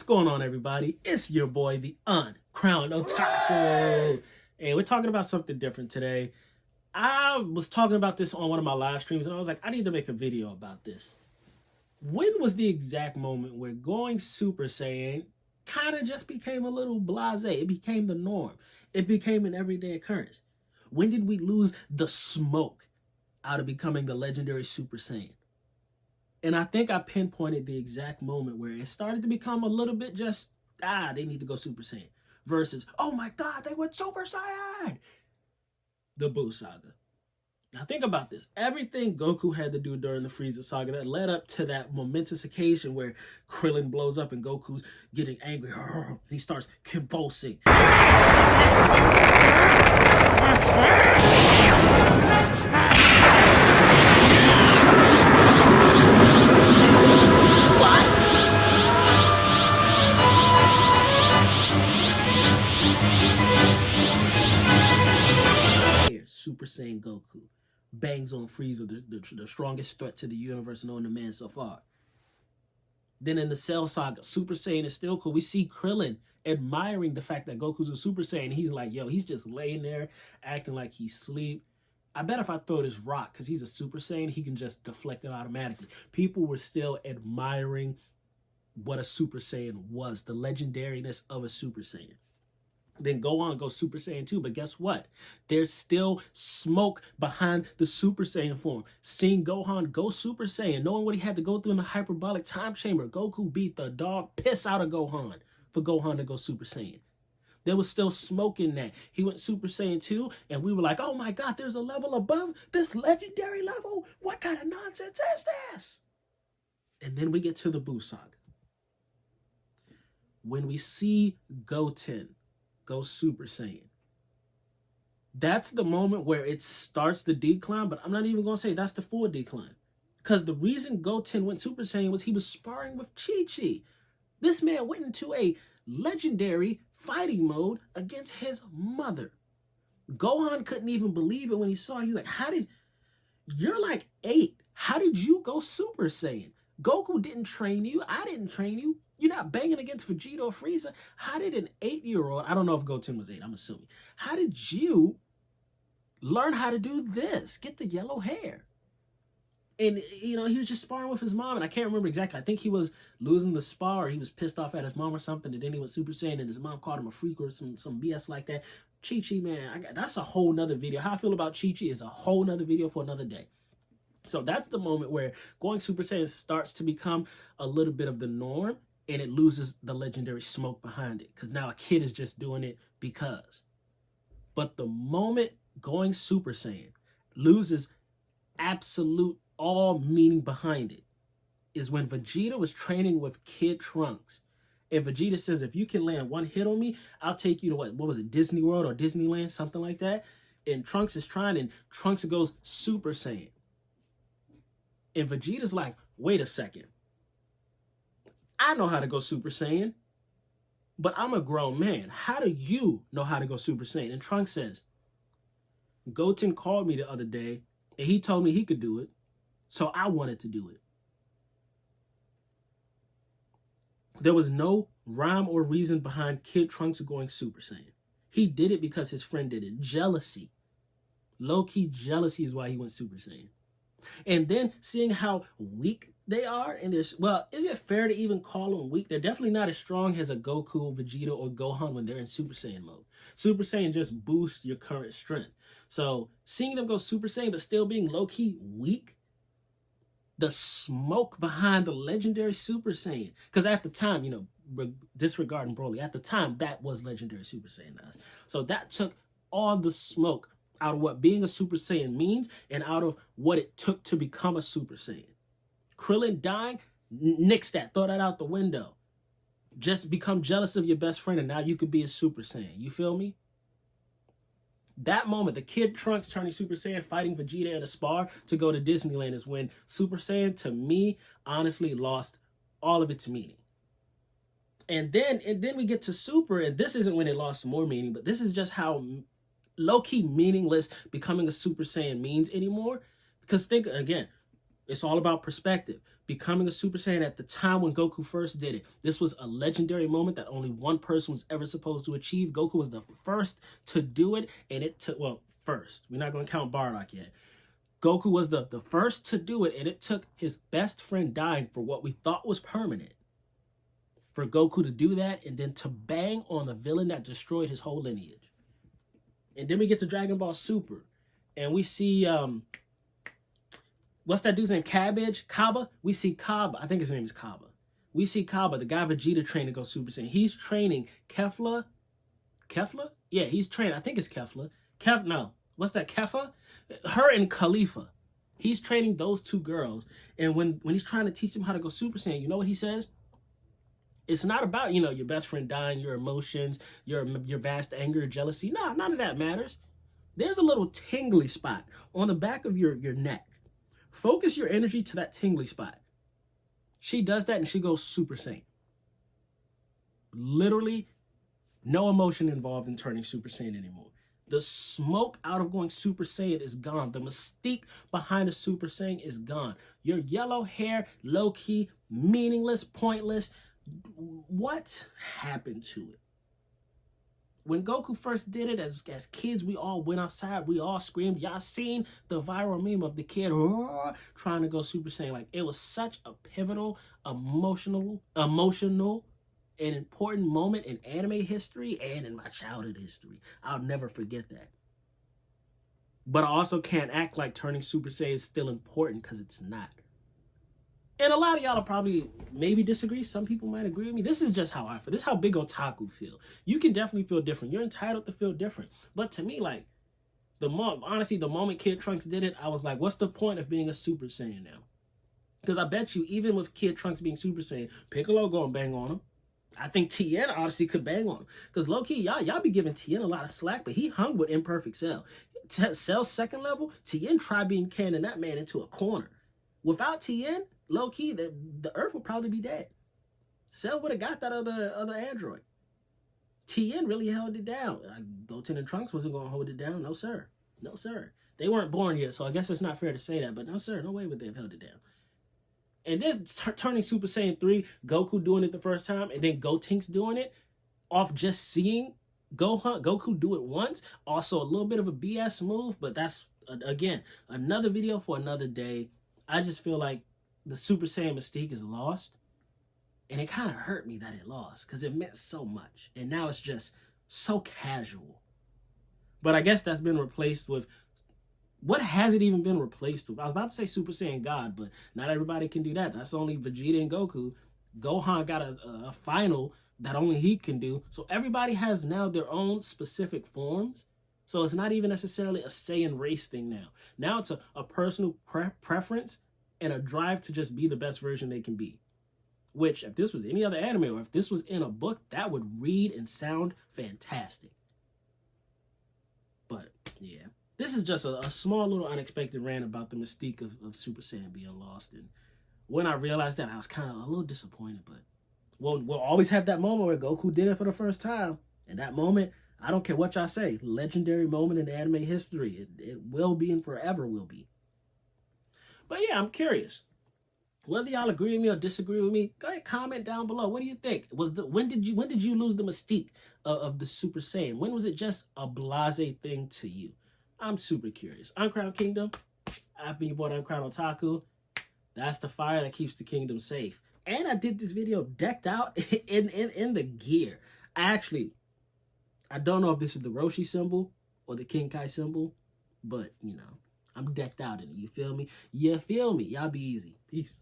going on, everybody? It's your boy, the uncrowned Otaku. And we're talking about something different today. I was talking about this on one of my live streams, and I was like, I need to make a video about this. When was the exact moment where going Super Saiyan kind of just became a little blasé? It became the norm. It became an everyday occurrence. When did we lose the smoke out of becoming the legendary Super Saiyan? And I think I pinpointed the exact moment where it started to become a little bit just, they need to go Super Saiyan. Versus, oh my God, they went Super Saiyan! The Buu saga. Now think about this. Everything Goku had to do during the Frieza saga that led up to that momentous occasion where Krillin blows up and Goku's getting angry. He starts convulsing. Super Saiyan Goku bangs on Frieza, the strongest threat to the universe known to man so far. Then in the Cell saga, Super Saiyan is still cool. We see Krillin admiring the fact that Goku's a Super Saiyan. He's like, yo, he's just laying there acting like he's asleep. I bet if I throw this rock, because he's a Super Saiyan, he can just deflect it automatically. People were still admiring what a Super Saiyan was, the legendariness of a Super Saiyan. Then go on and go Super Saiyan 2. But guess what? There's still smoke behind the Super Saiyan form. Seeing Gohan go Super Saiyan, knowing what he had to go through in the hyperbolic time chamber. Goku beat the dog piss out of Gohan for Gohan to go Super Saiyan. There was still smoke in that. He went Super Saiyan 2, and we were like, oh my God, there's a level above this legendary level. What kind of nonsense is this? And then we get to the Buu saga. When we see Goten go Super Saiyan, that's the moment where it starts the decline, but I'm not even going to say that's the full decline. Because the reason Goten went Super Saiyan was he was sparring with Chi-Chi. This man went into a legendary fighting mode against his mother. Gohan couldn't even believe it when he saw it. He's like, you're like 8. How did you go Super Saiyan? Goku didn't train you. I didn't train you. You're not banging against Vegeta or Frieza. How did an 8-year-old, I don't know if Goten was 8, I'm assuming. How did you learn how to do this? Get the yellow hair. And, he was just sparring with his mom, and I can't remember exactly. I think he was losing the spar, or he was pissed off at his mom or something, and then he went Super Saiyan, and his mom called him a freak or some BS like that. Chi-Chi, man, that's a whole nother video. How I feel about Chi-Chi is a whole nother video for another day. So that's the moment where going Super Saiyan starts to become a little bit of the norm, and it loses the legendary smoke behind it. Because now a kid is just doing it because. But the moment going Super Saiyan loses absolute all meaning behind it is when Vegeta was training with Kid Trunks. And Vegeta says, if you can land one hit on me, I'll take you to what was it, Disney World or Disneyland, something like that. And Trunks is trying, and Trunks goes Super Saiyan. And Vegeta's like, wait a second. I know how to go Super Saiyan, but I'm a grown man. How do you know how to go Super Saiyan? And Trunks says, Goten called me the other day, and he told me he could do it, so I wanted to do it. There was no rhyme or reason behind Kid Trunks going Super Saiyan. He did it because his friend did it. Jealousy. Low-key jealousy is why he went Super Saiyan. And then seeing how weak they are, and is it fair to even call them weak? They're definitely not as strong as a Goku, Vegeta, or Gohan when they're in Super Saiyan mode. Super Saiyan just boosts your current strength. So seeing them go Super Saiyan but still being low-key weak, the smoke behind the legendary Super Saiyan, because at the time, disregarding Broly, at the time that was legendary Super Saiyan. So that took all the smoke out of what being a Super Saiyan means and out of what it took to become a Super Saiyan. Krillin dying, nix that, throw that out the window. Just become jealous of your best friend and now you could be a Super Saiyan. You feel me? That moment, the Kid Trunks turning Super Saiyan, fighting Vegeta in a spar to go to Disneyland is when Super Saiyan, to me, honestly lost all of its meaning. And then we get to Super, and this isn't when it lost more meaning, but this is just how low-key meaningless becoming a Super Saiyan means anymore. Because think, again, it's all about perspective. becoming a Super Saiyan at the time when Goku first did it. This was a legendary moment that only one person was ever supposed to achieve. Goku was the first to do it, and it took, well, first. We're not going to count Bardock yet. Goku was the first to do it, and it took his best friend dying for what we thought was permanent for Goku to do that, and then to bang on the villain that destroyed his whole lineage. And then we get to Dragon Ball Super, and we see, what's that dude's name? Kaba? We see Kaba. I think his name is Kaba. We see Kaba, the guy Vegeta trained to go Super Saiyan. He's training Kefla? Yeah, he's training, I think it's Kefla. No. What's that, Kefa? Her and Khalifa. He's training those two girls. And when he's trying to teach them how to go Super Saiyan, you know what he says? It's not about, your best friend dying, your emotions, your vast anger, jealousy. No, none of that matters. There's a little tingly spot on the back of your neck. Focus your energy to that tingly spot. She does that and she goes Super Saiyan. Literally, no emotion involved in turning Super Saiyan anymore. The smoke out of going Super Saiyan is gone. The mystique behind a Super Saiyan is gone. Your yellow hair, low-key, meaningless, pointless. What happened to it? When Goku first did it, as kids, we all went outside. We all screamed. Y'all seen the viral meme of the kid trying to go Super Saiyan? Like, it was such a pivotal, emotional, an important moment in anime history and in my childhood history. I'll never forget that. But I also can't act like turning Super Saiyan is still important, because it's not. And a lot of y'all will probably maybe disagree. Some people might agree with me. This is just how I feel. This is how big Otaku feel. You can definitely feel different. You're entitled to feel different. But to me, like, honestly, the moment Kid Trunks did it, I was like, what's the point of being a Super Saiyan now? Because I bet you, even with Kid Trunks being Super Saiyan, Piccolo going to bang on him. I think Tien honestly could bang on him. Because low-key, y'all be giving Tien a lot of slack, but he hung with Imperfect Cell. Cell's second level, Tien tried being canning that man into a corner. Without Tien, low-key, the Earth would probably be dead. Cell would have got that other android. Tien really held it down. Goten and Trunks wasn't going to hold it down. No, sir. No, sir. They weren't born yet, so I guess it's not fair to say that. But no, sir. No way would they have held it down. And then turning Super Saiyan 3, Goku doing it the first time, and then Gotenks doing it, off just seeing Goku do it once. Also a little bit of a BS move, but that's, again, another video for another day. I just feel like the Super Saiyan mystique is lost. And it kind of hurt me that it lost, because it meant so much. And now it's just so casual. But I guess that's been replaced with, what has it even been replaced with? I was about to say Super Saiyan God, but not everybody can do that. That's only Vegeta and Goku. Gohan got a final that only he can do. So everybody has now their own specific forms. So it's not even necessarily a Saiyan race thing now. Now it's a personal preference and a drive to just be the best version they can be. Which, if this was any other anime or if this was in a book, that would read and sound fantastic. But, yeah. This is just a small little unexpected rant about the mystique of Super Saiyan being lost. And when I realized that, I was kind of a little disappointed. But we'll always have that moment where Goku did it for the first time. And that moment, I don't care what y'all say, legendary moment in anime history. It will be and forever will be. But yeah, I'm curious. Whether y'all agree with me or disagree with me, go ahead, comment down below. What do you think? When did you lose the mystique of the Super Saiyan? When was it just a blasé thing to you? I'm super curious. Uncrowned Kingdom. I've been your boy, Uncrowned Otaku. That's the fire that keeps the kingdom safe. And I did this video decked out in the gear. I don't know if this is the Roshi symbol or the Kinkai symbol, but, I'm decked out in it. You feel me? You feel me? Y'all be easy. Peace.